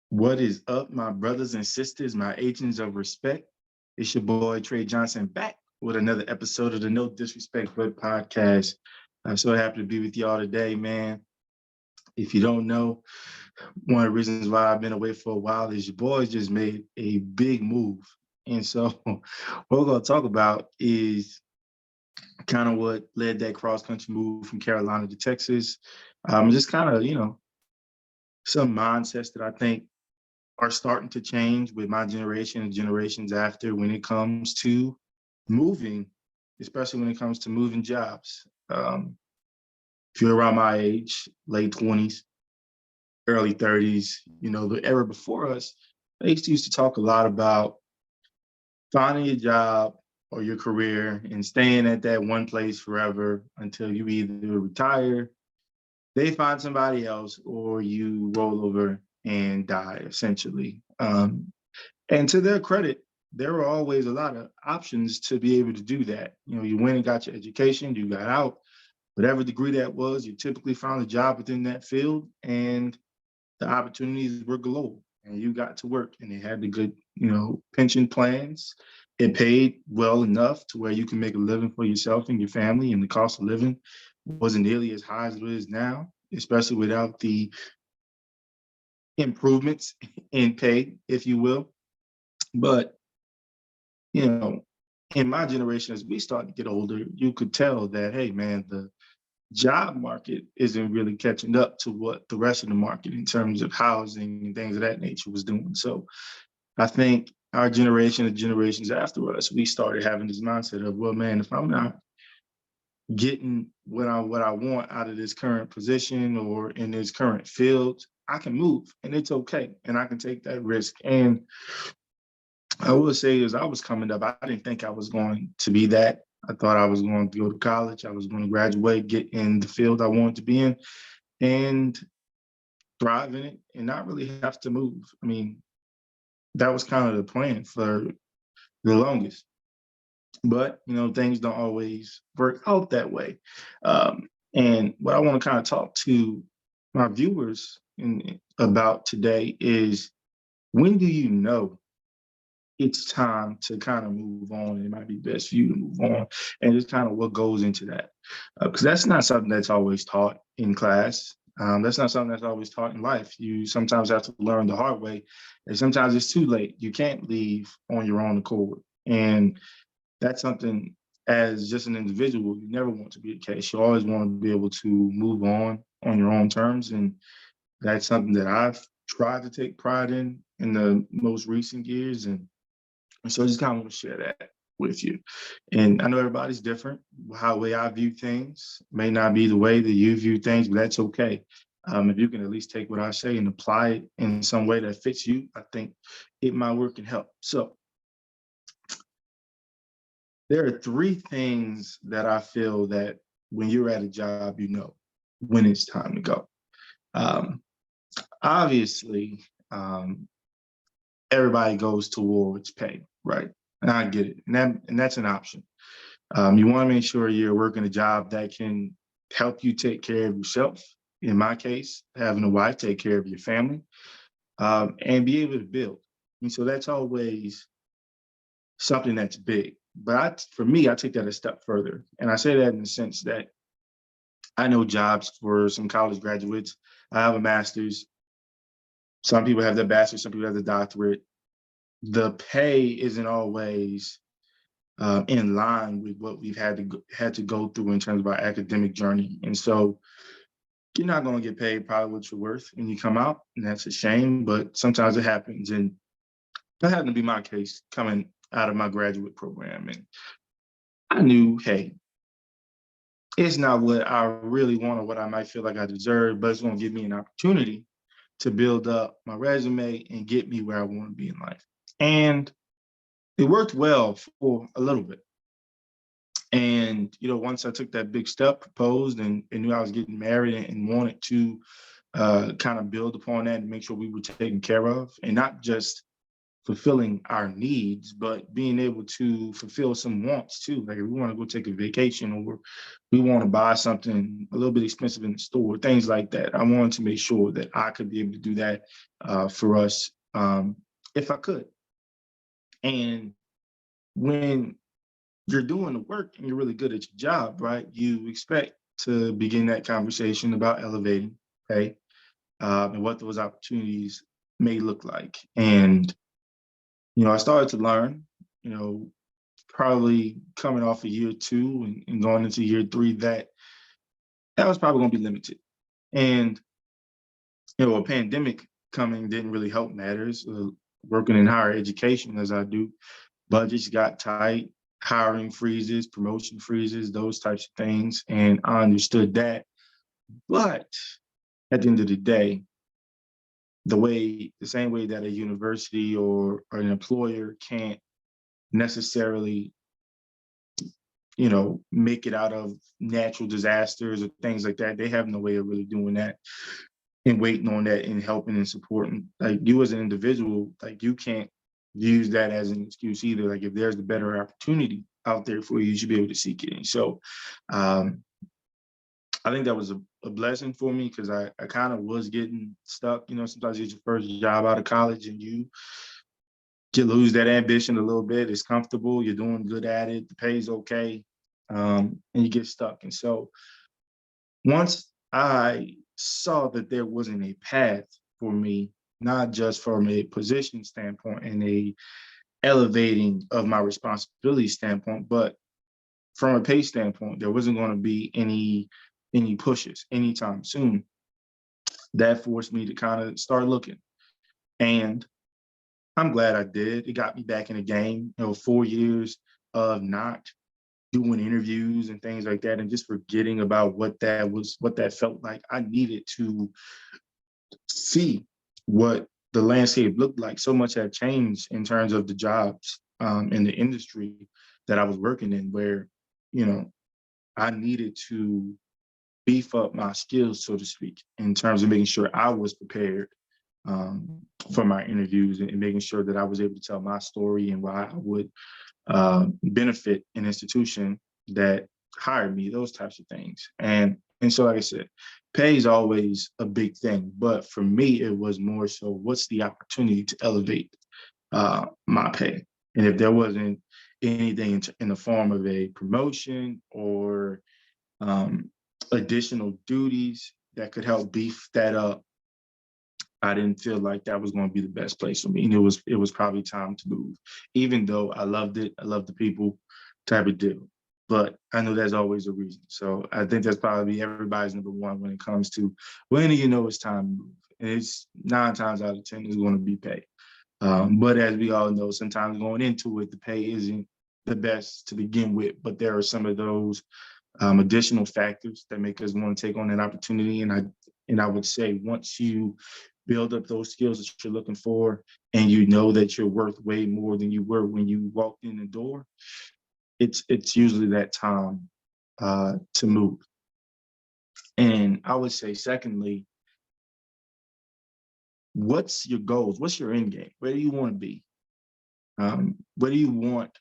What is up, my brothers and sisters, my agents of respect? It's your boy Trey Johnson back with another episode of the No Disrespect But podcast. I'm so happy to be with y'all today, man. If you don't know, one of the reasons why I've been away for a while is your boys just made a big move. And so, what we're going to talk about is kind of what led that cross country move from Carolina to Texas. Just kind of, some mindsets that I think are starting to change with my generation and generations after when it comes to moving, especially when it comes to moving jobs. If you're around my age, late 20s, early 30s, the era before us, they used to talk a lot about finding a job or your career and staying at that one place forever until you either retire, they find somebody else, or you roll over and die, essentially. And to their credit, there were always a lot of options to be able to do that. You went and got your education, you got out, whatever degree that was, you typically found a job within that field, and the opportunities were galore. And you got to work, and they had the good, pension plans. It paid well enough to where you can make a living for yourself and your family, and the cost of living wasn't nearly as high as it is now, especially without the improvements in pay, if you will. But you know, in my generation, as we start to get older, you could tell that, hey, man, the job market isn't really catching up to what the rest of the market in terms of housing and things of that nature was doing. So I think our generation and generations after us, we started having this mindset of, well, man, if I'm not getting what I want out of this current position or in this current field, I can move and it's okay. And I can take that risk. And I will say, as I was coming up, I didn't think I was going to be that. I thought I was going to go to college. I was going to graduate, get in the field I wanted to be in, and thrive in it and not really have to move. I mean, that was kind of the plan for the longest. But, things don't always work out that way. And what I want to kind of talk to my viewers about today is, when do you know it's time to kind of move on? It might be best for you to move on, and just kind of what goes into that, because that's not something that's always taught in class. That's not something that's always taught in life. You sometimes have to learn the hard way, and sometimes it's too late. You can't leave on your own accord, and that's something, as just an individual, you never want to be the case. You always want to be able to move on your own terms, and that's something that I've tried to take pride in the most recent years. And so I just kind of want to share that with you. And I know everybody's different. How way I view things may not be the way that you view things, but that's okay. If you can at least take what I say and apply it in some way that fits you, I think it might work and help. So there are three things that I feel that when you're at a job, when it's time to go. Um, Obviously, everybody goes towards pay, right? And I get it, and that's an option. You want to make sure you're working a job that can help you take care of yourself. In my case, having a wife, take care of your family, and be able to build. And so that's always something that's big. But for me, I take that a step further. And I say that in the sense that I know jobs for some college graduates. I have a master's. Some people have their bachelor's, some people have the doctorate. The pay isn't always in line with what we've had to go through in terms of our academic journey. And so you're not going to get paid probably what you're worth when you come out, and that's a shame. But sometimes it happens, and that happened to be my case coming out of my graduate program. And I knew, hey, it's not what I really want or what I might feel like I deserve, but it's going to give me an opportunity to build up my resume and get me where I want to be in life. And it worked well for a little bit. And, once I took that big step, proposed, and knew I was getting married and wanted to kind of build upon that and make sure we were taken care of, and not just fulfilling our needs, but being able to fulfill some wants too. Like if we want to go take a vacation or we want to buy something a little bit expensive in the store, things like that. I wanted to make sure that I could be able to do that for us if I could. And when you're doing the work and you're really good at your job, right? You expect to begin that conversation about elevating, okay, and what those opportunities may look like. And I started to learn, you know, probably coming off of year two and going into year three, that was probably going to be limited. And a pandemic coming didn't really help matters. Working in higher education as I do, budgets got tight, hiring freezes, promotion freezes, those types of things. And I understood that. But at the end of the day, the same way that a university or an employer can't necessarily, make it out of natural disasters or things like that, they have no way of really doing that and waiting on that and helping and supporting. Like you as an individual, like you can't use that as an excuse either. Like if there's a better opportunity out there for you, you should be able to seek it. And so I think that was a blessing for me because I kind of was getting stuck. Sometimes it's your first job out of college and you lose that ambition a little bit. It's comfortable, you're doing good at it, the pay's okay, and you get stuck. And so once I saw that there wasn't a path for me, not just from a position standpoint and a elevating of my responsibility standpoint, but from a pay standpoint, there wasn't going to be any pushes anytime soon. That forced me to kind of start looking. And I'm glad I did. It got me back in the game. 4 years of not doing interviews and things like that, and just forgetting about what that felt like. I needed to see what the landscape looked like. So much had changed in terms of the jobs in the industry that I was working in, where I needed to beef up my skills, so to speak, in terms of making sure I was prepared for my interviews and making sure that I was able to tell my story and why I would benefit an institution that hired me, those types of things. And so, like I said, pay is always a big thing. But for me, it was more so what's the opportunity to elevate my pay? And if there wasn't anything in the form of a promotion or additional duties that could help beef that up, I didn't feel like that was going to be the best place for me. And it was probably time to move, even though I loved it. I loved the people type of deal. But I know there's always a reason. So I think that's probably everybody's number one when it comes to when do you know it's time to move? And it's 9 times out of 10 is going to be pay. But as we all know, sometimes going into it, the pay isn't the best to begin with. But there are some of those additional factors that make us want to take on that opportunity. And I would say once you build up those skills that you're looking for, and you know that you're worth way more than you were when you walked in the door, it's usually that time to move. And I would say, secondly, what's your goals? What's your end game? Where do you want to be? Where do you want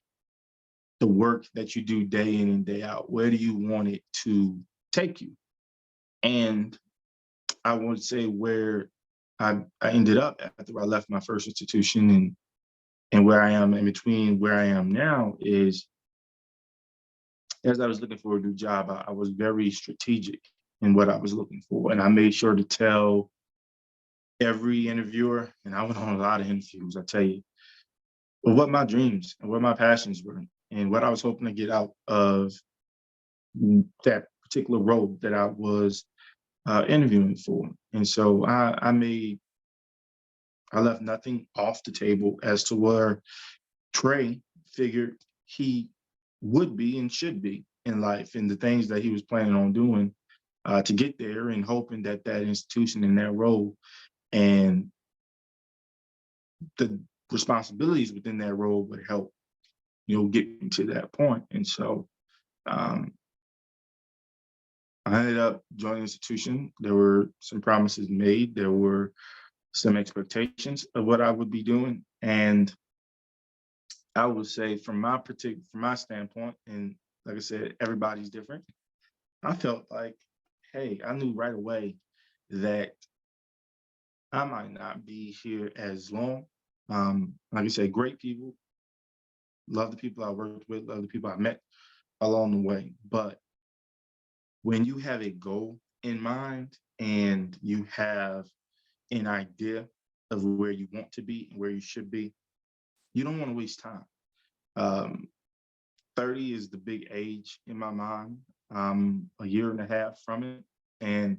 the work that you do day in and day out? Where do you want it to take you? And I would say where I ended up after I left my first institution and where I am in between where I am now is, as I was looking for a new job, I was very strategic in what I was looking for. And I made sure to tell every interviewer, and I went on a lot of interviews, I tell you, what my dreams and what my passions were and what I was hoping to get out of that particular role that I was interviewing for. And so I left nothing off the table as to where Trey figured he would be and should be in life and the things that he was planning on doing to get there, and hoping that that institution and that role and the responsibilities within that role would help, get me to that point. And so um, I ended up joining the institution. There were some promises made. There were some expectations of what I would be doing. And I would say from my standpoint, and like I said, everybody's different. I felt like, hey, I knew right away that I might not be here as long. Like I said, great people, love the people I worked with, love the people I met along the way. But when you have a goal in mind and you have an idea of where you want to be and where you should be, you don't want to waste time. Um, 30 is the big age in my mind. I'm a year and a half from it. And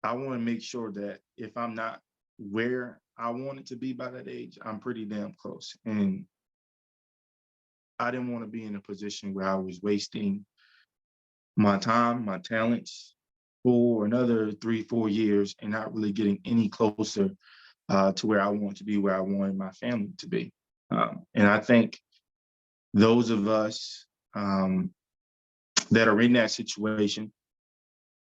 I want to make sure that if I'm not where I want it to be by that age, I'm pretty damn close. And I didn't want to be in a position where I was wasting my time, my talents for another 3, 4 years and not really getting any closer to where I want to be, where I wanted my family to be. And I think those of us um, that are in that situation,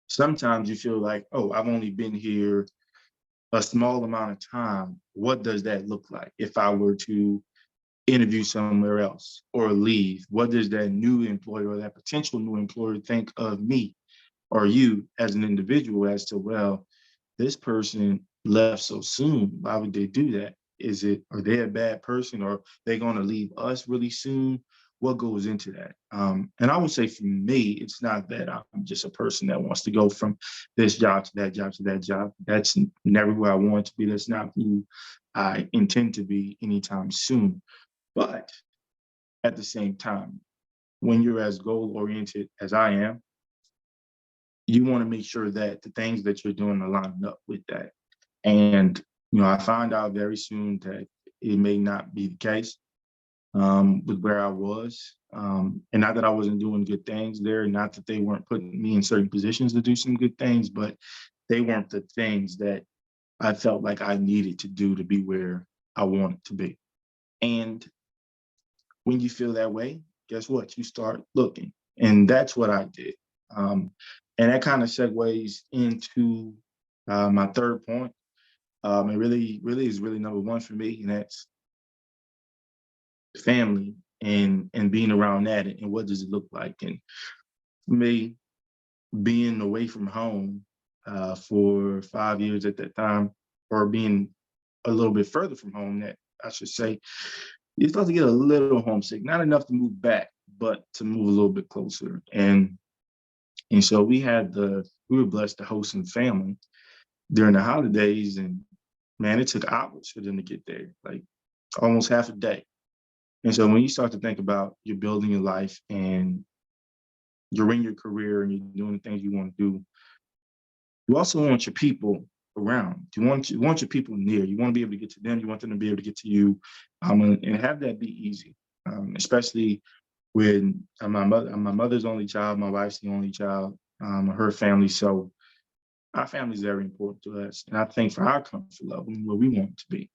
sometimes you feel like, oh, I've only been here a small amount of time. What does that look like if I were to interview somewhere else or leave? What does that new employer or that potential new employer think of me or you as an individual as to, well, this person left so soon. Why would they do that? Are they a bad person or they going to leave us really soon? What goes into that? And I would say for me, it's not that I'm just a person that wants to go from this job to that job to that job. That's never who I want to be. That's not who I intend to be anytime soon. But at the same time, when you're as goal oriented as I am, you want to make sure that the things that you're doing are lining up with that. And, I found out very soon that it may not be the case with where I was. And not that I wasn't doing good things there, not that they weren't putting me in certain positions to do some good things, but they weren't the things that I felt like I needed to do to be where I wanted to be. And when you feel that way, guess what? You start looking. And that's what I did. Um, and that kind of segues into my third point. It really is really number one for me, and that's family and being around that and what does it look like. And for me, being away from home for 5 years at that time, or being a little bit further from home, that I should say, you start to get a little homesick, not enough to move back, but to move a little bit closer. And so we were blessed to host some family during the holidays, and man, it took hours for them to get there, like almost half a day. And so when you start to think about you're building your life and you're in your career and you're doing the things you want to do, you also want your people around. You want your people near. You want to be able to get to them. You want them to be able to get to you, and have that be easy. Especially when I'm my mother's only child, my wife's the only child, her family. So our family is very important to us, and I think for our comfort level and where we want it to be,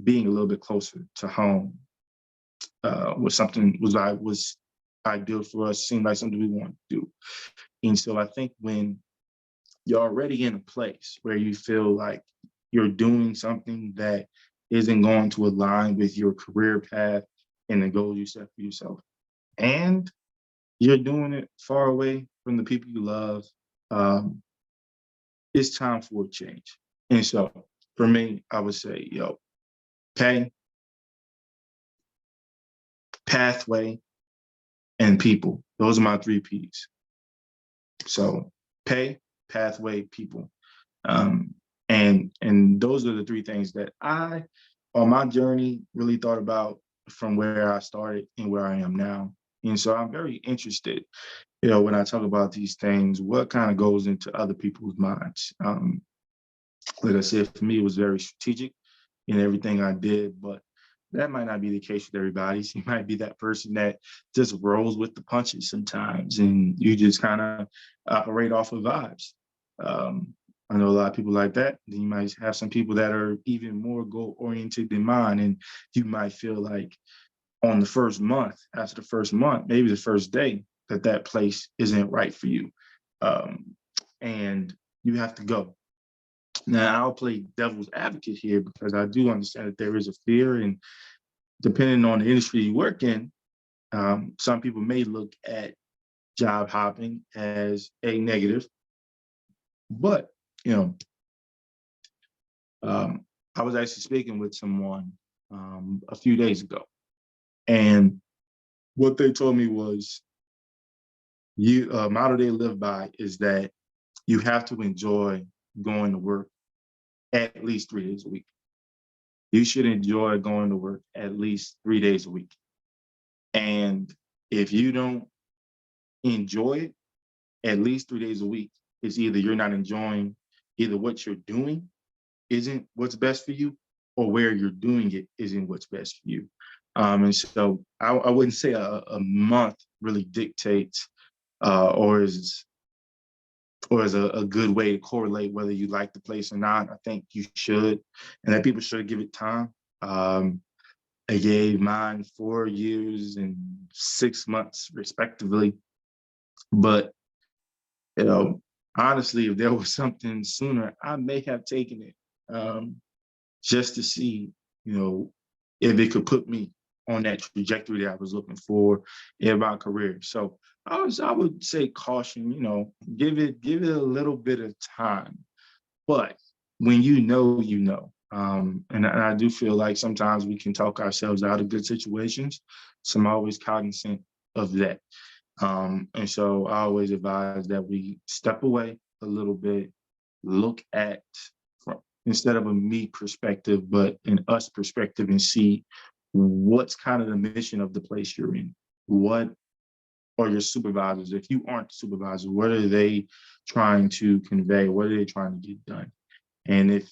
being a little bit closer to home was ideal for us. Seemed like something we wanted to do. And so I think when you're already in a place where you feel like you're doing something that isn't going to align with your career path and the goals you set for yourself, and you're doing it far away from the people you love, um, it's time for a change. And so for me, I would say, pay, pathway, and people. Those are my 3 Ps. So pay, pathway, people. And those are the 3 things that I, on my journey, really thought about from where I started and where I am now. And so I'm very interested, when I talk about these things, what kind of goes into other people's minds. Like I said, for me, it was very strategic in everything I did, but that might not be the case with everybody. So you might be that person that just rolls with the punches sometimes, and you just kind of operate off of vibes. Um, I know a lot of people like that. Then you might have some people that are even more goal oriented than mine, and you might feel like on the first month, after the first month, maybe the first day, that place isn't right for you, um, and you have to go. Now, I'll play devil's advocate here because I do understand that there is a fear, and depending on the industry you work in, some people may look at job hopping as a negative. But, you know, I was actually speaking with someone a few days ago, and what they told me was, you model they live by is that you have to enjoy going to work at least 3 days a week. You should enjoy going to work at least 3 days a week. And if you don't enjoy it at least 3 days a week, it's either you're not enjoying either what you're doing isn't what's best for you, or where you're doing it isn't what's best for you. And so I wouldn't say a month really dictates or is a good way to correlate whether you like the place or not. I think you should, and that people should give it time. I gave mine 4 years and 6 months, respectively. But you know, honestly, if there was something sooner, I may have taken it just to see, you know, if it could put me on that trajectory that I was looking for in my career. So I would say caution, you know, give it a little bit of time. But when you know, you know. And I do feel like sometimes we can talk ourselves out of good situations. So I'm always cognizant of that. And so I always advise that we step away a little bit, look at from instead of a me perspective, but an us perspective, and see what's kind of the mission of the place you're in. What are your supervisors? If you aren't supervisors, what are they trying to convey? What are they trying to get done? And if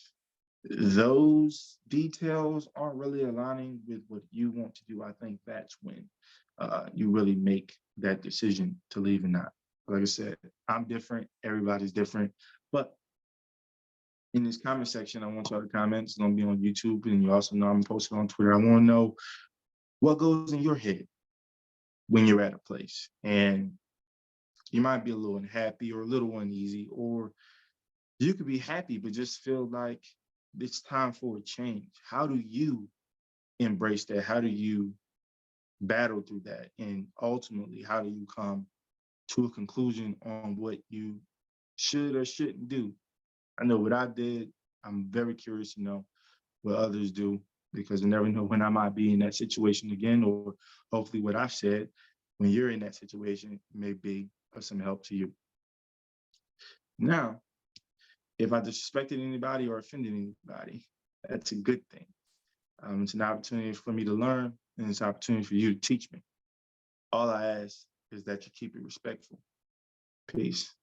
those details aren't really aligning with what you want to do, I think that's when you really make that decision to leave or not. Like I said, I'm different, everybody's different. But in this comment section, I want y'all to comment. It's going to be on YouTube, and you also know I'm posting on Twitter. I want to know what goes in your head when you're at a place. And you might be a little unhappy or a little uneasy, or you could be happy, but just feel like it's time for a change. How do you embrace that? How do you battle through that? And ultimately, how do you come to a conclusion on what you should or shouldn't do? I know what I did. I'm very curious to know what others do, because you never know when I might be in that situation again, or hopefully what I've said when you're in that situation may be of some help to you. Now, if I disrespected anybody or offended anybody, that's a good thing. It's an opportunity for me to learn, and it's an opportunity for you to teach me. All I ask is that you keep it respectful. Peace.